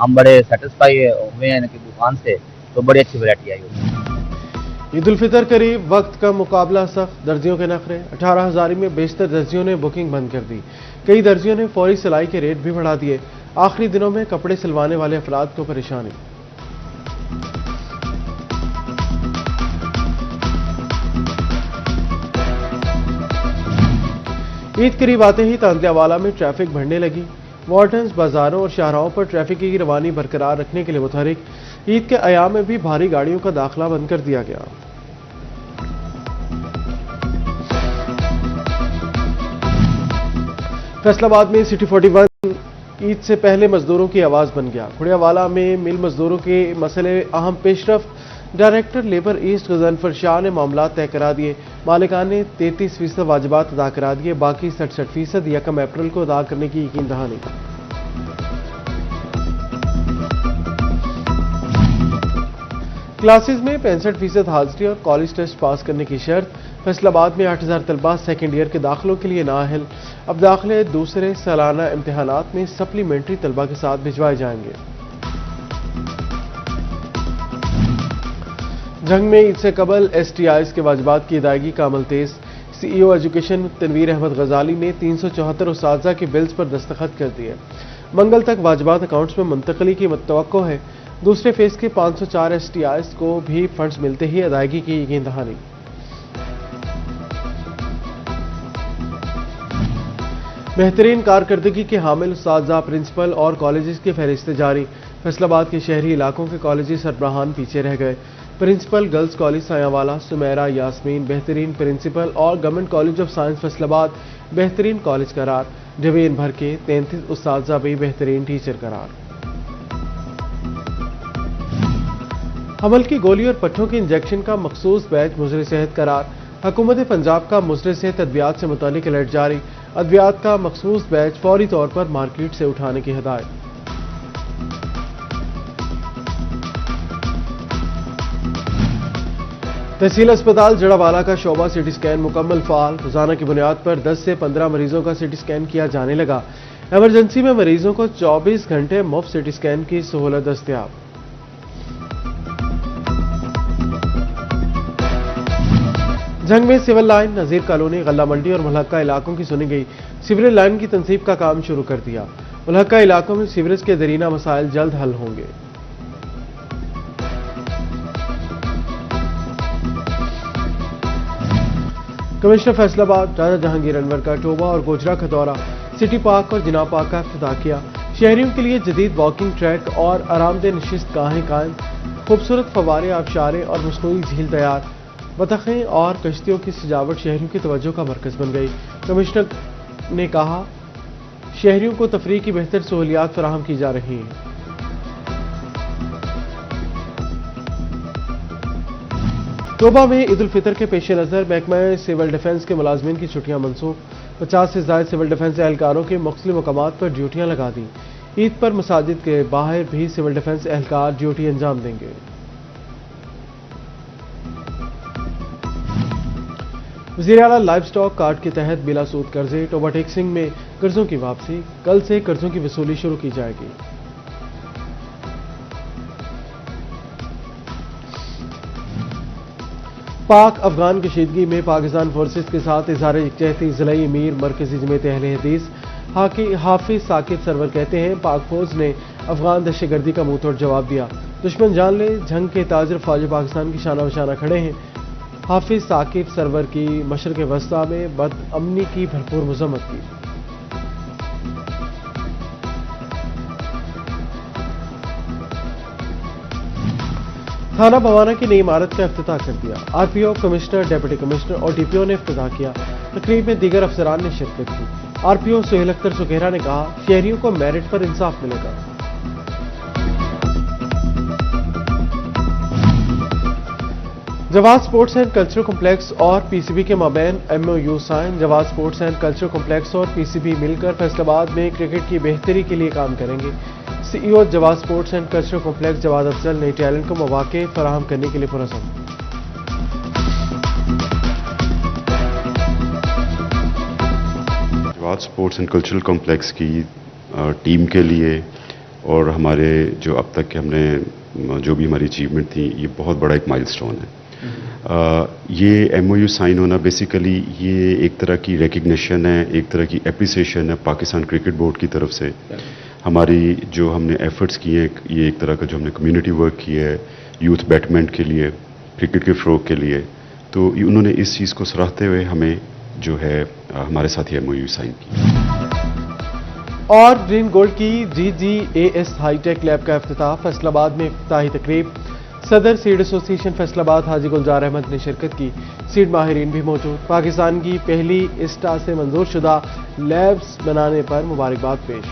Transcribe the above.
ہم بڑے سیٹسفائی ہوئے ہیں ان کی دکان سے, تو بڑی اچھی ویرائٹی آئی ہوئی. عید الفطر قریب, وقت کا مقابلہ سخت, درزیوں کے نخرے. 18,000 میں بیشتر درزیوں نے بکنگ بند کر دی. کئی درزیوں نے فوری سلائی کے ریٹ بھی بڑھا دیے. آخری دنوں میں کپڑے سلوانے والے افراد کو پریشانی. عید قریب آتے ہی تانتیا والا میں ٹریفک بڑھنے لگی. وارڈنز بازاروں اور شاہراہوں پر ٹریفک کی روانی برقرار رکھنے کے لیے متحرک. عید کے ایام میں بھی بھاری گاڑیوں کا داخلہ بند کر دیا گیا. فیصل آباد میں سٹی 41 عید سے پہلے مزدوروں کی آواز بن گیا. کھڑیا والا میں مل مزدوروں کے مسئلے اہم پیش رفت. Director labour asset Ghazanfar Shah نے معاملات طے کرا دیے. مالکان نے 33% واجبات ادا کرا دیے, باقی 67% 1 اپریل کو ادا کرنے کی یقین دہانی. کلاسز میں 65% حاضری اور کالج ٹیسٹ پاس کرنے کی شرط. فیصل آباد میں 8,000 طلباء سیکنڈ ایئر کے داخلوں کے لیے نااہل. اب داخلے دوسرے سالانہ امتحانات میں سپلیمنٹری طلباء کے ساتھ بھجوائے جائیں گے. جنگ میں عید سے قبل ایس ٹی آئیز کے واجبات کی ادائیگی کا عمل تیز. سی ای او ایجوکیشن تنویر احمد غزالی نے 374 اساتذہ کے بلز پر دستخط کر دیے. منگل تک واجبات اکاؤنٹس میں منتقلی کی توقع ہے. دوسرے فیز کے 504 ایس ٹی آئیز کو بھی فنڈز ملتے ہی ادائیگی کی یقین دہانی. بہترین کارکردگی کے حامل اساتذہ, پرنسپل اور کالجز کی فہرست جاری. فیصل آباد کے شہری علاقوں کے کالجی سربراہان پیچھے رہ گئے. پرنسپل گرلز کالج سایہ والا سمیرہ یاسمین بہترین پرنسپل اور government college of science Faisal آباد بہترین کالج قرار. ڈویژن بھر کے 33 اساتذہ بھی بہترین ٹیچر قرار. حمل کی گولی اور پٹھوں کے انجیکشن کا مخصوص بیچ مضر صحت قرار. حکومت پنجاب کا مضر صحت ادویات سے متعلق الرٹ جاری. ادویات کا مخصوص بیچ فوری طور پر مارکیٹ سے اٹھانے کی ہدایت. تحصیل اسپتال جڑاوالا کا شعبہ سی ٹی اسکین مکمل فعال. روزانہ کی بنیاد پر 10 سے 15 مریضوں کا سی ٹی اسکین کیا جانے لگا. ایمرجنسی میں مریضوں کو 24 گھنٹے مفت سی ٹی اسکین کی سہولت دستیاب. جنگ میں سول لائن, نذیر کالونی, غلہ منڈی اور ملحقہ علاقوں کی سنی گئی. سیوریج لائن کی تنصیب کا کام شروع کر دیا. ملحقہ علاقوں میں سیوریج کے درینہ مسائل جلد حل ہوں گے. کمشنر فیصل آباد راجہ جہانگیر انور کا ٹوبہ اور گوجرا کا دورہ. سٹی پارک اور جناح پارک کا افتتاح کیا. شہریوں کے لیے جدید واکنگ ٹریک اور آرام دہ نشست گاہیں قائم. خوبصورت فوارے, آبشاریں اور مصنوعی جھیل تیار. بطخیں اور کشتیوں کی سجاوٹ شہریوں کی توجہ کا مرکز بن گئی. کمشنر نے کہا شہریوں کو تفریح کی بہتر سہولیات فراہم کی جا رہی ہیں. توبہ میں عید الفطر کے پیش نظر محکمہ سول ڈیفنس کے ملازمین کی چھٹیاں منسوخ. 50 سے زائد سول ڈیفنس اہلکاروں کے مختلف مقامات پر ڈیوٹیاں لگا دیں. عید پر مساجد کے باہر بھی سول ڈیفنس اہلکار ڈیوٹی انجام دیں گے. وزیر اعلیٰ لائف سٹاک کارڈ کے تحت بلا سود قرضے. ٹوبہ ٹیکسنگ میں قرضوں کی واپسی. کل سے قرضوں کی وصولی شروع کی جائے گی. پاک افغان کشیدگی میں پاکستان فورسز کے ساتھ اظہار یکجہتی. ضلعی امیر مرکزی جمعیت اہل حدیث حافظ ثاقب سرور کہتے ہیں پاک فوج نے افغان دہشت گردی کا منہ توڑ جواب دیا. دشمن جان لے جنگ کے تاجر فوج پاکستان کی شانہ بشانہ کھڑے ہیں. حافظ ثاقب سرور کی مشرق وسطی میں بد امنی کی بھرپور مذمت کی. تھانہ بوانہ کی نئی عمارت کا افتتاح کر دیا. آر پی او, کمشنر, ڈپٹی کمشنر اور ڈی پی او نے افتتاح کیا. تقریب میں دیگر افسران نے شرکت کی. آر پی او سہیل اختر سکھیرا نے کہا شہریوں کو میرٹ پر انصاف ملے گا. جواز اسپورٹس اینڈ کلچرل کمپلیکس اور پی سی بی کے مابین ایم او یو سائن. جواز اسپورٹس اینڈ کلچرل کمپلیکس اور پی سی بی مل کر فیصل آباد میں کرکٹ کی بہتری کے لیے کام کریں گے. سی ای او جواز اسپورٹس اینڈ کلچرل کمپلیکس جواد افضل نئی ٹیلنٹ کو مواقع فراہم کرنے کے لیے پرعزم. جواز اسپورٹس اینڈ کلچرل کمپلیکس کی ٹیم کے لیے اور ہمارے جو اب تک کہ ہم نے جو بھی ہماری اچیومنٹ تھی یہ بہت بڑا ایک مائل سٹون ہے. یہ ایم او یو سائن ہونا بیسیکلی یہ ایک طرح کی ریکگنیشن ہے, ایک طرح کی اپریسیشن ہے پاکستان کرکٹ بورڈ کی طرف سے. ہماری جو ہم نے ایفرٹس کیے ہیں, یہ ایک طرح کا جو ہم نے کمیونٹی ورک کیا ہے یوتھ بیٹمنٹ کے لیے, کرکٹ کے فروغ کے لیے, تو انہوں نے اس چیز کو سراہتے ہوئے ہمیں جو ہے ہمارے ساتھ ایم او یو سائن کی. اور گرین گولڈ کی GGAS ہائی ٹیک لیب کا افتتاح, فیصل آباد میں افتتاحی تقریب. صدر سیڈ ایسوسی ایشن فیصل آباد حاجی گلزار احمد نے شرکت کی. سیڈ ماہرین بھی موجود. پاکستان کی پہلی اسٹا سے منظور شدہ لیبس بنانے پر مبارکباد پیش.